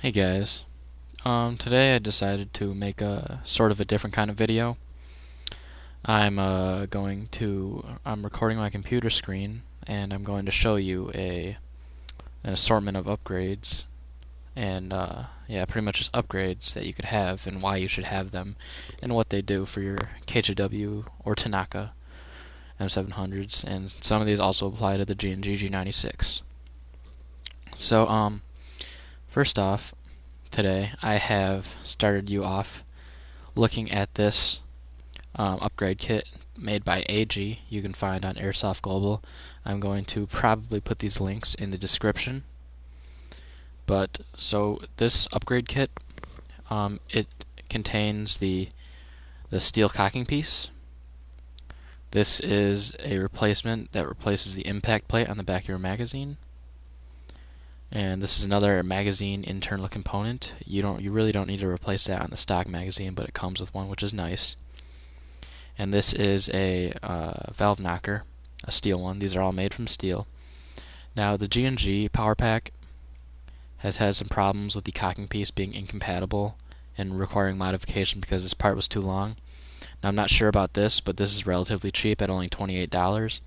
Hey guys, today I decided to make a sort of a different kind of video. I'm recording my computer screen and I'm going to show you an assortment of upgrades and yeah, pretty much just upgrades that you could have and why you should have them and what they do for your KJW or Tanaka M700s, and some of these also apply to the G&G G96. So first off, today I have started you off looking at this upgrade kit made by AG. You can find on Airsoft Global. I'm going to probably put these links in the description. But so this upgrade kit, it contains the steel cocking piece. This is a replacement that replaces the impact plate on the back of your magazine. And this is another magazine internal component. You really don't need to replace that on the stock magazine, but it comes with one, which is nice. And this is a valve knocker, a steel one. These are all made from steel. Now the G&G power pack has had some problems with the cocking piece being incompatible and requiring modification because this part was too long. Now I'm not sure about this, but this is relatively cheap at only $28.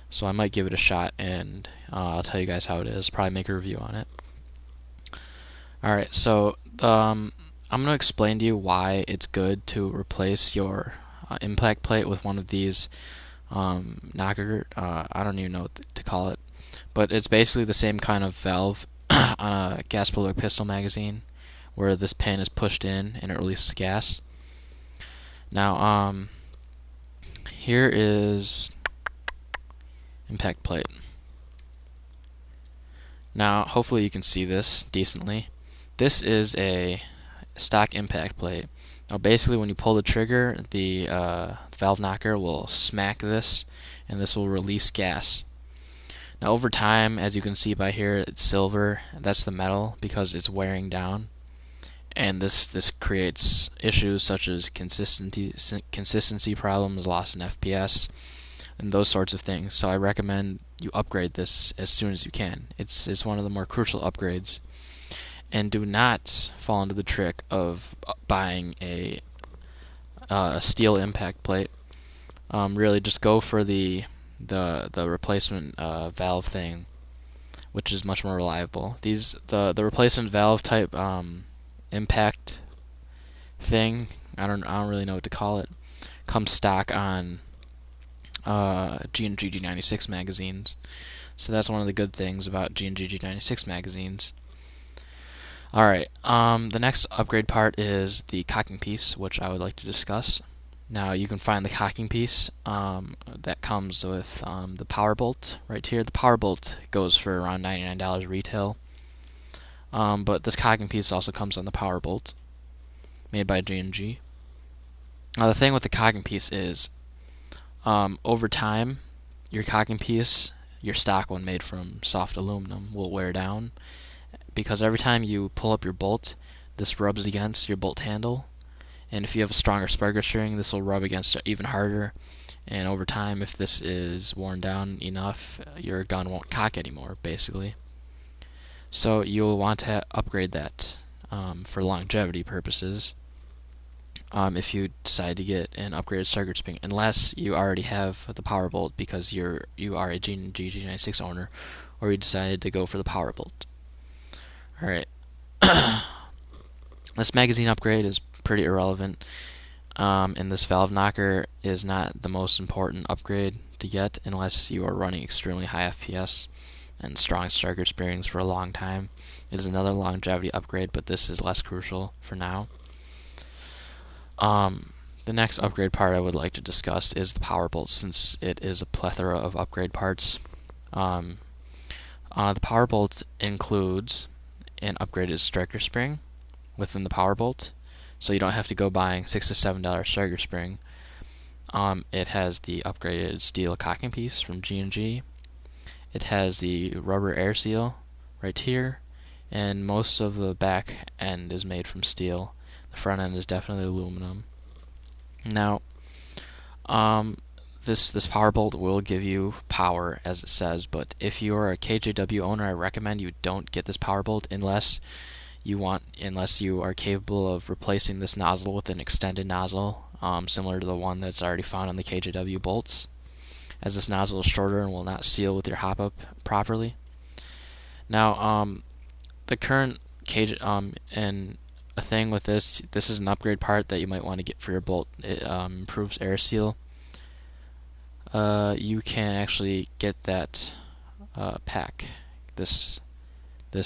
So I might give it a shot, and I'll tell you guys how it is. Probably make a review on it. Alright, so I'm going to explain to you why it's good to replace your impact plate with one of these knocker, I don't even know what to call it, but it's basically the same kind of valve on a gas bullet pistol magazine where this pin is pushed in and it releases gas. Now here is impact plate. Now hopefully you can see this decently. This is a stock impact plate. Now basically when you pull the trigger, the valve knocker will smack this and this will release gas. Now over time, as you can see by here, it's silver. That's the metal because it's wearing down, and this creates issues such as consistency problems, loss in FPS, and those sorts of things. So I recommend you upgrade this as soon as you can. It's one of the more crucial upgrades. And do not fall into the trick of buying a steel impact plate. Really, just go for the replacement valve thing, which is much more reliable. The replacement valve type impact thing, I don't really know what to call it, comes stock on G&G G96 magazines. So that's one of the good things about G&G G96 magazines. Alright, the next upgrade part is the cocking piece, which I would like to discuss. Now you can find the cocking piece that comes with the power bolt right here. The power bolt goes for around $99 retail, but this cocking piece also comes on the power bolt, made by G&G. Now the thing with the cocking piece is, over time, your cocking piece, your stock one made from soft aluminum, will wear down, because every time you pull up your bolt, this rubs against your bolt handle, and if you have a stronger sparker string, this will rub against it even harder, and over time, if this is worn down enough, your gun won't cock anymore, basically. So you'll want to upgrade that for longevity purposes if you decide to get an upgraded circuit spring, unless you already have the power bolt because you are a G&G G96 owner, or you decided to go for the power bolt. Alright, this magazine upgrade is pretty irrelevant, and this valve knocker is not the most important upgrade to get unless you are running extremely high FPS and strong circuit springs for a long time. It is another longevity upgrade, but this is less crucial for now. The next upgrade part I would like to discuss is the power bolt, since it is a plethora of upgrade parts. The power bolt includes an upgraded striker spring within the power bolt, so you don't have to go buying $6 to $7 striker spring. It has the upgraded steel cocking piece from G&G. It has the rubber air seal right here, and most of the back end is made from steel. The front end is definitely aluminum. Now, this power bolt will give you power, as it says, but if you are a KJW owner, I recommend you don't get this power bolt unless you want, unless you are capable of replacing this nozzle with an extended nozzle, similar to the one that's already found on the KJW bolts, as this nozzle is shorter and will not seal with your hop-up properly. Now, the current and a thing with this is an upgrade part that you might want to get for your bolt. It improves air seal. You can actually get that pack, this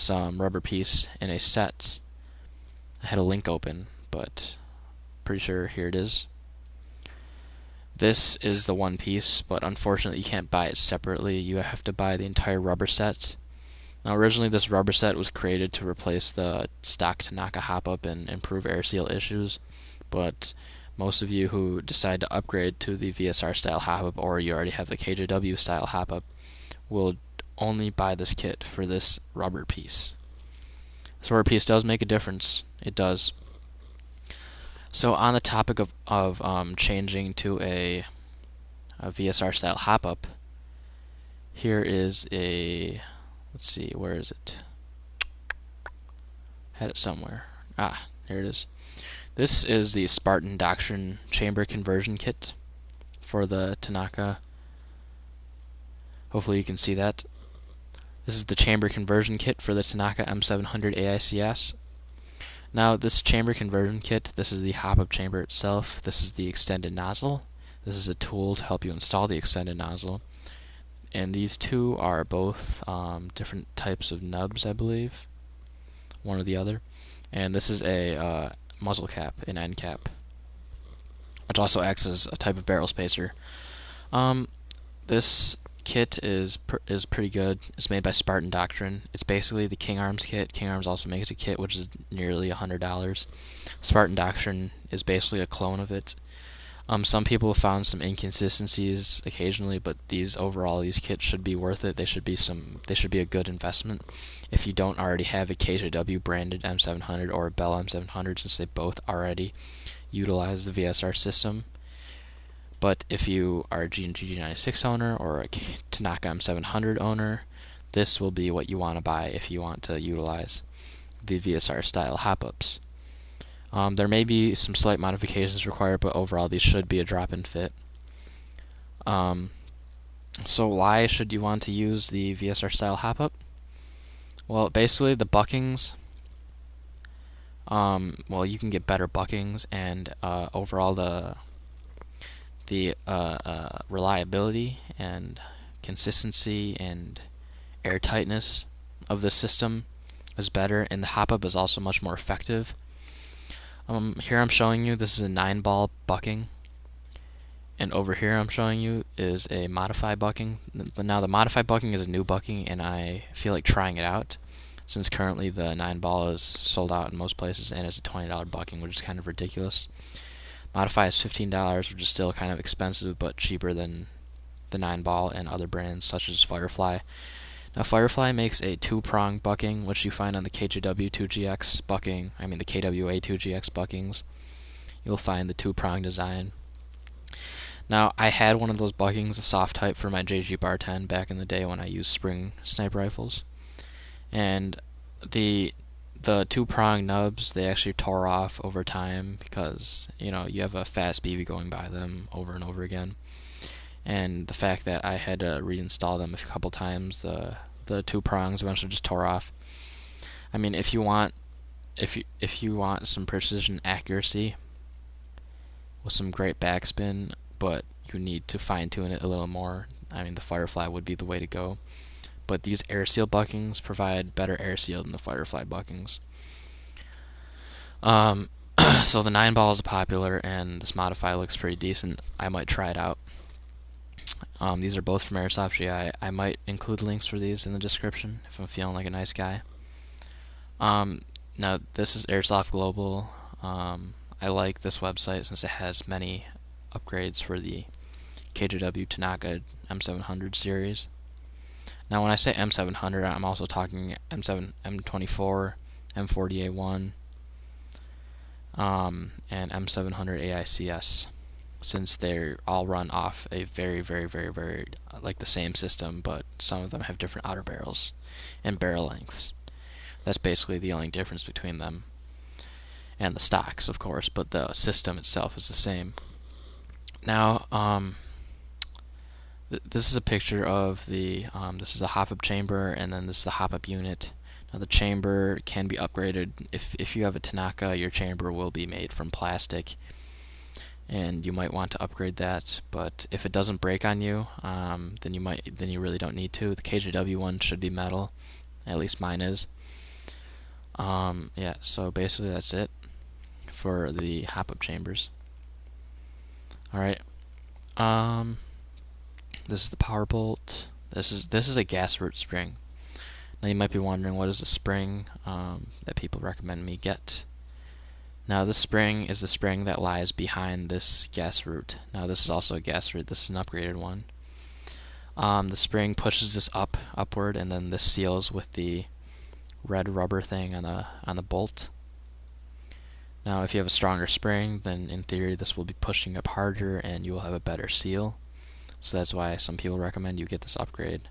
rubber piece in a set. I had a link open, but pretty sure here it is. This is the one piece, but unfortunately you can't buy it separately. You have to buy the entire rubber set. Now, originally this rubber set was created to replace the stock Tanaka hop-up and improve air seal issues, but most of you who decide to upgrade to the VSR style hop-up, or you already have the KJW style hop-up, will only buy this kit for this rubber piece. This rubber piece does make a difference. It does. So on the topic of changing to a VSR style hop-up, here is a, let's see, where is it? Had it somewhere. Ah, here it is. This is the Spartan Doctrine chamber conversion kit for the Tanaka. Hopefully you can see that. This is the chamber conversion kit for the Tanaka M700 AICS. Now, this chamber conversion kit, this is the hop-up chamber itself. This is the extended nozzle. This is a tool to help you install the extended nozzle. And these two are both different types of nubs, I believe, one or the other. And this is a muzzle cap, an end cap, which also acts as a type of barrel spacer. This kit is pretty good. It's made by Spartan Doctrine. It's basically the King Arms kit. King Arms also makes a kit which is nearly $100. Spartan Doctrine is basically a clone of it. Some people have found some inconsistencies occasionally, but these kits should be worth it. They should be a good investment. If you don't already have a KJW branded M700 or a Bell M700, since they both already utilize the VSR system. But if you are a G&G G96 owner or a Tanaka M700 owner, this will be what you want to buy if you want to utilize the VSR style hop-ups. There may be some slight modifications required, but overall these should be a drop-in fit. So why should you want to use the VSR style hop-up? Well, basically the buckings, well, you can get better buckings, and overall the reliability and consistency and airtightness of the system is better, and the hop-up is also much more effective. Here I'm showing you, this is a 9-ball bucking, and over here I'm showing you is a modified bucking. Now the modified bucking is a new bucking, and I feel like trying it out, since currently the 9-ball is sold out in most places and is a $20 bucking, which is kind of ridiculous. Modify is $15, which is still kind of expensive, but cheaper than the 9-ball and other brands such as Firefly. Now, Firefly makes a 2-prong bucking, which you find on the KJW 2GX bucking, the KWA 2GX buckings. You'll find the 2-prong design. Now, I had one of those buckings, a soft type, for my JG Bar 10 back in the day when I used spring sniper rifles. And the 2-prong nubs, they actually tore off over time because, you have a fast BB going by them over and over again. And the fact that I had to reinstall them a couple times, the 2 prongs eventually just tore off. If you want some precision accuracy with some great backspin, but you need to fine tune it a little more, the Firefly would be the way to go. But these air seal buckings provide better air seal than the Firefly buckings. So the 9-ball is popular, and this modify looks pretty decent. I might try it out. These are both from Airsoft GI. I might include links for these in the description if I'm feeling like a nice guy. Now, this is Airsoft Global. I like this website since it has many upgrades for the KJW Tanaka M700 series. Now, when I say M700, I'm also talking M7, M24, M40A1, and M700 AICS, since they all run off a very, very, very, very like the same system, but some of them have different outer barrels and barrel lengths. That's basically the only difference between them and the stocks, of course, but the system itself is the same. Now, this is a picture of the, this is a hop-up chamber, and then this is the hop-up unit. Now the chamber can be upgraded. If you have a Tanaka, your chamber will be made from plastic, and you might want to upgrade that. But if it doesn't break on you, then you really don't need to. The KJW one should be metal, at least mine is. Yeah, so basically that's it for the hop-up chambers. All right. This is the power bolt. This is a gas root spring. Now you might be wondering, what is a spring that people recommend me get? Now this spring is the spring that lies behind this gas root. Now this is also a gas root. This is an upgraded one. The spring pushes this upward, and then this seals with the red rubber thing on the bolt. Now if you have a stronger spring, then in theory this will be pushing up harder, and you will have a better seal. So that's why some people recommend you get this upgrade.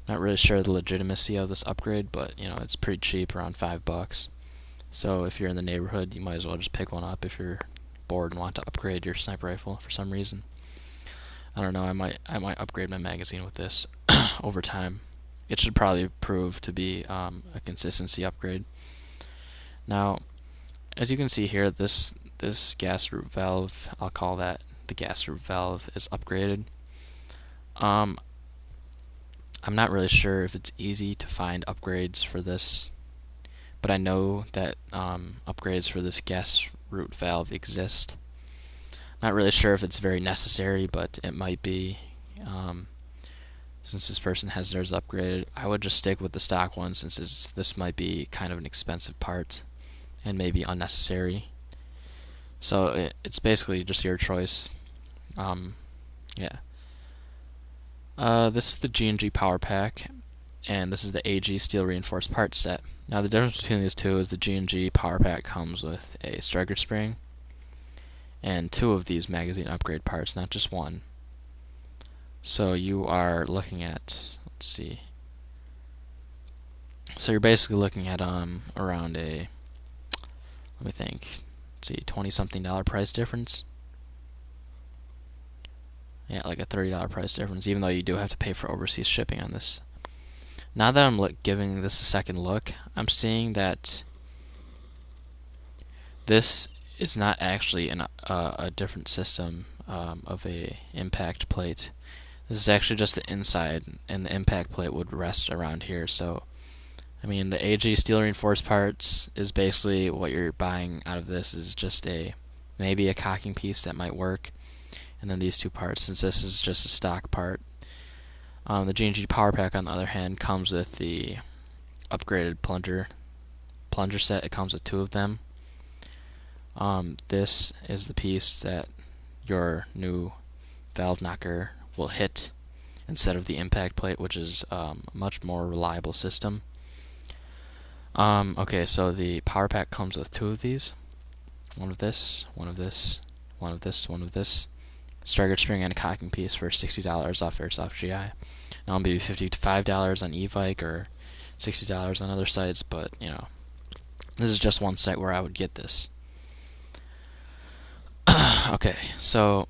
Not really sure the legitimacy of this upgrade, but it's pretty cheap, around $5. So if you're in the neighborhood, you might as well just pick one up if you're bored and want to upgrade your sniper rifle for some reason. I don't know, I might upgrade my magazine with this over time. It should probably prove to be a consistency upgrade. Now, as you can see here, this gas root valve, I'll call that the gas root valve, is upgraded. I'm not really sure if it's easy to find upgrades for this, but I know that upgrades for this gas root valve exist. Not really sure if it's very necessary, but it might be. Since this person has theirs upgraded, I would just stick with the stock one, since this might be kind of an expensive part and maybe unnecessary. So it's basically just your choice. Yeah. This is the G&G Power Pack, and this is the AG Steel Reinforced Parts Set. Now the difference between these two is the G&G Power Pack comes with a striker spring and 2 of these magazine upgrade parts, not just one. So you are looking at, let's see. So you're basically looking at around a, let me think, let's see, $20-something price difference. Yeah, like a $30 price difference, even though you do have to pay for overseas shipping on this. Now that I'm giving this a second look, I'm seeing that this is not actually a different system of a impact plate. This is actually just the inside, and the impact plate would rest around here. So, I mean, the AG Steel Reinforced Parts is basically what you're buying out of this is just maybe a cocking piece that might work. And then these 2 parts, since this is just a stock part. The G&G Power Pack, on the other hand, comes with the upgraded plunger set. It comes with 2 of them. This is the piece that your new valve knocker will hit instead of the impact plate, which is a much more reliable system. Okay, so the Power Pack comes with 2 of these. One of this, one of this, one of this, one of this. Striker spring and a cocking piece for $60 off Airsoft GI. Now maybe $55 on eVike or $60 on other sites, but this is just one site where I would get this. Okay, so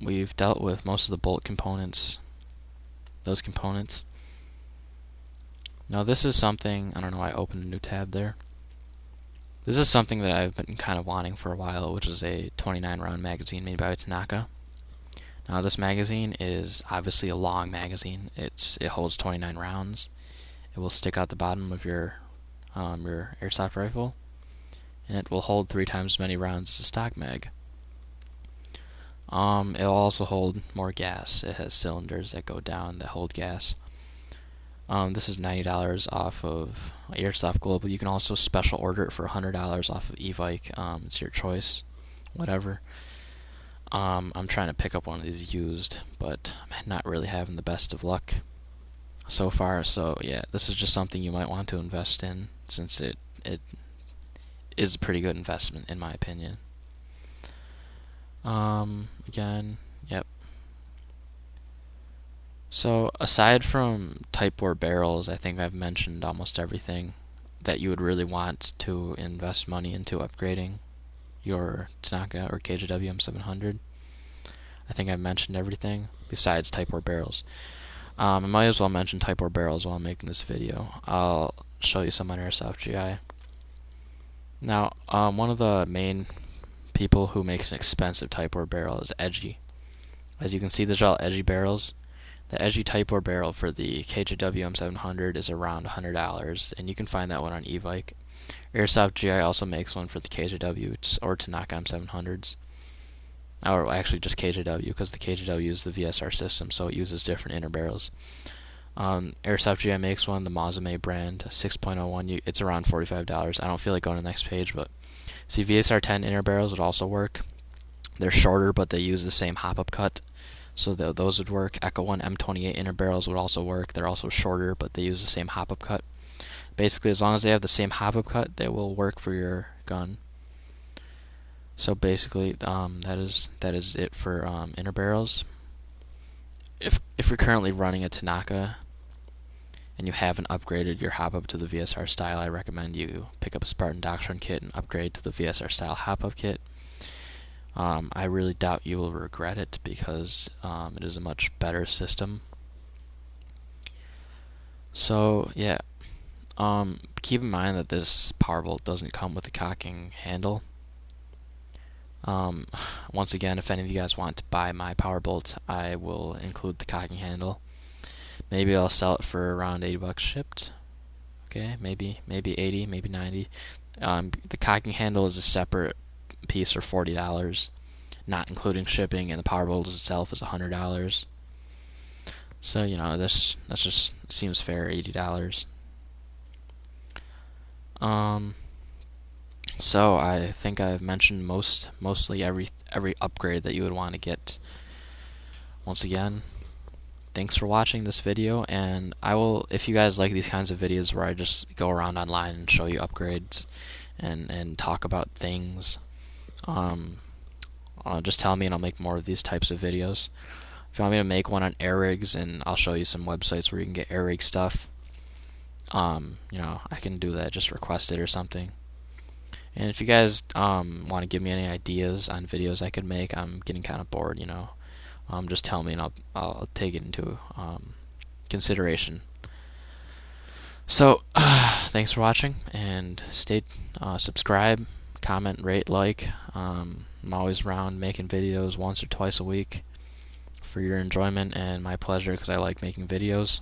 we've dealt with most of the bolt components, those components. Now this is something, I don't know why I opened a new tab there. This is something that I've been kind of wanting for a while, which is a 29-round magazine made by Tanaka. Now this magazine is obviously a long magazine. It holds 29 rounds. It will stick out the bottom of your airsoft rifle, and it will hold 3 times as many rounds as a stock mag. It will also hold more gas. It has cylinders that go down that hold gas. This is $90 off of Airsoft Global. You can also special order it for $100 off of eVike. It's your choice, whatever. I'm trying to pick up one of these used, but I'm not really having the best of luck so far. So yeah, this is just something you might want to invest in, since it is a pretty good investment in my opinion. Again, yep. So aside from type bore barrels, I think I've mentioned almost everything that you would really want to invest money into upgrading your Tanaka or KJW M700. I think I've mentioned everything besides type bore barrels. I might as well mention type bore barrels while I'm making this video. I'll show you some on Airsoft GI. Now, one of the main people who makes an expensive type bore barrel is Edgy. As you can see, there's all Edgy barrels. The Edgy type bore barrel for the KJW M700 is around $100, and you can find that one on eBike. Airsoft GI also makes one for the KJW or Tanaka M700s. Or actually just KJW, because the KJW is the VSR system, so it uses different inner barrels. Airsoft GI makes one, the Mazame brand, 6.01. It's around $45. I don't feel like going to the next page, but see, VSR 10 inner barrels would also work. They're shorter, but they use the same hop-up cut, so those would work. Echo 1 M28 inner barrels would also work. They're also shorter, but they use the same hop-up cut. Basically, as long as they have the same hop-up cut, they will work for your gun. So basically, that is it for inner barrels. If you're currently running a Tanaka and you haven't upgraded your hop-up to the VSR style, I recommend you pick up a Spartan Doctrine kit and upgrade to the VSR style hop-up kit. I really doubt you will regret it because it is a much better system. So yeah, keep in mind that this power bolt doesn't come with a cocking handle. Once again, if any of you guys want to buy my power bolt, I will include the cocking handle. Maybe I'll sell it for around $80 shipped. Okay, maybe 80, maybe 90. The cocking handle is a separate piece for $40, not including shipping, and the power bolt itself is $100. So that just seems fair, $80. So I think I've mentioned mostly every upgrade that you would want to get. Once again, thanks for watching this video, and if you guys like these kinds of videos where I just go around online and show you upgrades and talk about things, just tell me and I'll make more of these types of videos. If you want me to make one on air rigs, and I'll show you some websites where you can get air rig stuff, I can do that. Just request it or something. And if you guys want to give me any ideas on videos I could make, I'm getting kind of bored, just tell me and I'll take it into consideration. So, thanks for watching, and subscribe, comment, rate, like. I'm always around making videos once or twice a week for your enjoyment and my pleasure, because I like making videos.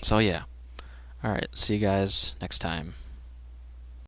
So yeah. Alright, see you guys next time.